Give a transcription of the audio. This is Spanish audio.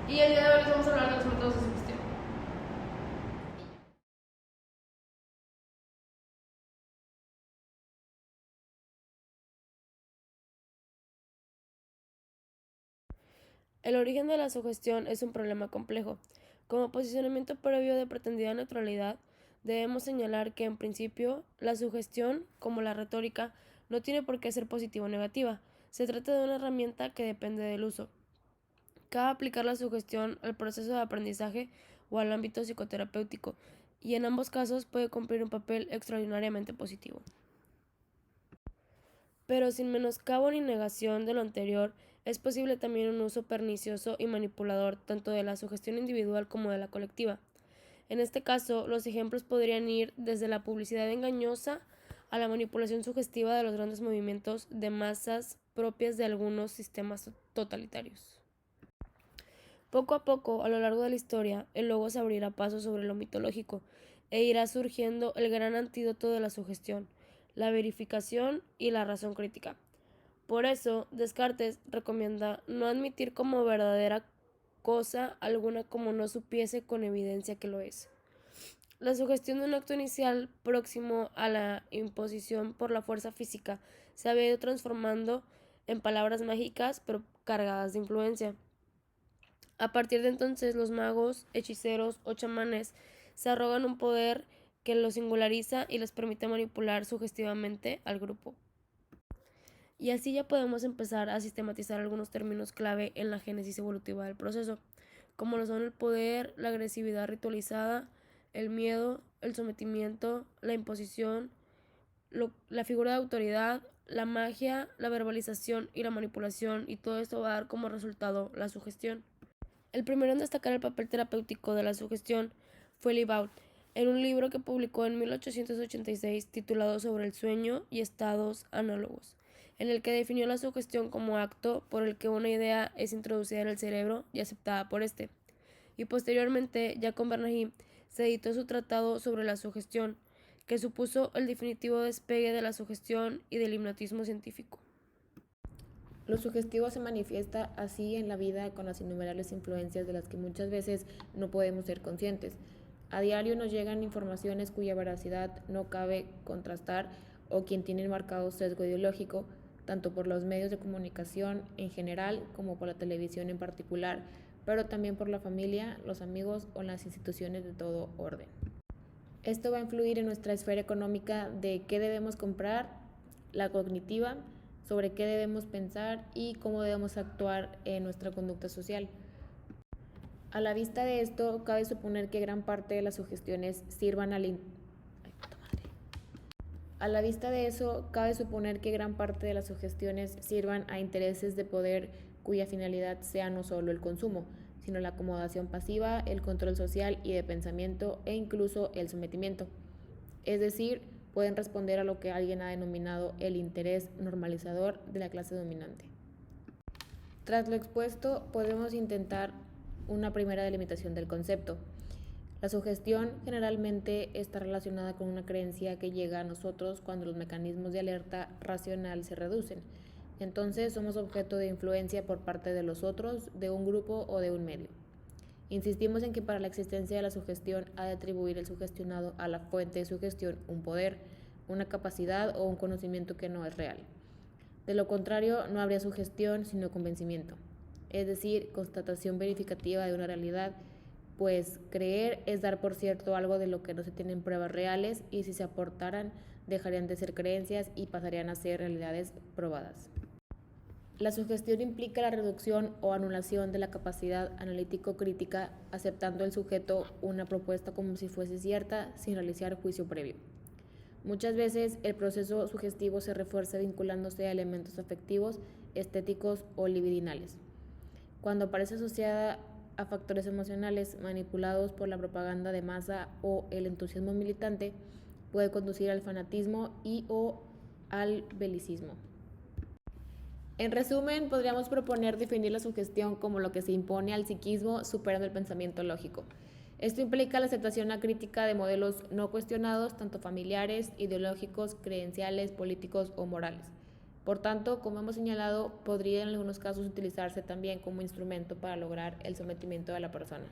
Y el día de hoy les vamos a hablar de los métodos de sugestión. El origen de la sugestión es un problema complejo. Como posicionamiento previo de pretendida neutralidad, debemos señalar que, en principio, la sugestión, como la retórica, no tiene por qué ser positiva o negativa. Se trata de una herramienta que depende del uso. Cabe aplicar la sugestión al proceso de aprendizaje o al ámbito psicoterapéutico, y en ambos casos puede cumplir un papel extraordinariamente positivo. Pero sin menoscabo ni negación de lo anterior, es posible también un uso pernicioso y manipulador tanto de la sugestión individual como de la colectiva. En este caso, los ejemplos podrían ir desde la publicidad engañosa a la manipulación sugestiva de los grandes movimientos de masas propias de algunos sistemas totalitarios. Poco a poco, a lo largo de la historia, el logos abrirá paso sobre lo mitológico e irá surgiendo el gran antídoto de la sugestión, la verificación y la razón crítica. Por eso, Descartes recomienda no admitir como verdadera cosa alguna como no supiese con evidencia que lo es. La sugestión de un acto inicial próximo a la imposición por la fuerza física se había ido transformando en palabras mágicas pero cargadas de influencia. A partir de entonces, los magos, hechiceros o chamanes se arrogan un poder que los singulariza y les permite manipular sugestivamente al grupo. Y así ya podemos empezar a sistematizar algunos términos clave en la génesis evolutiva del proceso, como lo son el poder, la agresividad ritualizada, el miedo, el sometimiento, la imposición, la figura de autoridad, la magia, la verbalización y la manipulación, y todo esto va a dar como resultado la sugestión. El primero en destacar el papel terapéutico de la sugestión fue Libaud, en un libro que publicó en 1886 titulado Sobre el sueño y estados análogos, en el que definió la sugestión como acto por el que una idea es introducida en el cerebro y aceptada por éste. Y posteriormente, ya con Bernheim, se editó su tratado sobre la sugestión, que supuso el definitivo despegue de la sugestión y del hipnotismo científico. Lo sugestivo se manifiesta así en la vida con las innumerables influencias de las que muchas veces no podemos ser conscientes. A diario nos llegan informaciones cuya veracidad no cabe contrastar o quien tiene marcado sesgo ideológico, tanto por los medios de comunicación en general como por la televisión en particular, pero también por la familia, los amigos o las instituciones de todo orden. Esto va a influir en nuestra esfera económica de qué debemos comprar, la cognitiva, sobre qué debemos pensar y cómo debemos actuar en nuestra conducta social. A la vista de esto, cabe suponer que gran parte de las sugestiones sirvan al A la vista de eso, cabe suponer que gran parte de las sugestiones sirvan a intereses de poder cuya finalidad sea no solo el consumo, sino la acomodación pasiva, el control social y de pensamiento e incluso el sometimiento. Es decir, pueden responder a lo que alguien ha denominado el interés normalizador de la clase dominante. Tras lo expuesto, podemos intentar una primera delimitación del concepto. La sugestión generalmente está relacionada con una creencia que llega a nosotros cuando los mecanismos de alerta racional se reducen. Entonces somos objeto de influencia por parte de los otros, de un grupo o de un medio. Insistimos en que para la existencia de la sugestión ha de atribuir el sugestionado a la fuente de sugestión un poder, una capacidad o un conocimiento que no es real. De lo contrario, no habría sugestión sino convencimiento, es decir, constatación verificativa de una realidad, pues creer es dar por cierto algo de lo que no se tienen pruebas reales y si se aportaran dejarían de ser creencias y pasarían a ser realidades probadas. La sugestión implica la reducción o anulación de la capacidad analítico-crítica, aceptando el sujeto una propuesta como si fuese cierta, sin realizar juicio previo. Muchas veces el proceso sugestivo se refuerza vinculándose a elementos afectivos, estéticos o libidinales. Cuando aparece asociada a factores emocionales manipulados por la propaganda de masa o el entusiasmo militante, puede conducir al fanatismo y o al belicismo. En resumen, podríamos proponer definir la sugestión como lo que se impone al psiquismo superando el pensamiento lógico. Esto implica la aceptación acrítica de modelos no cuestionados, tanto familiares, ideológicos, creenciales, políticos o morales. Por tanto, como hemos señalado, podría en algunos casos utilizarse también como instrumento para lograr el sometimiento de la persona.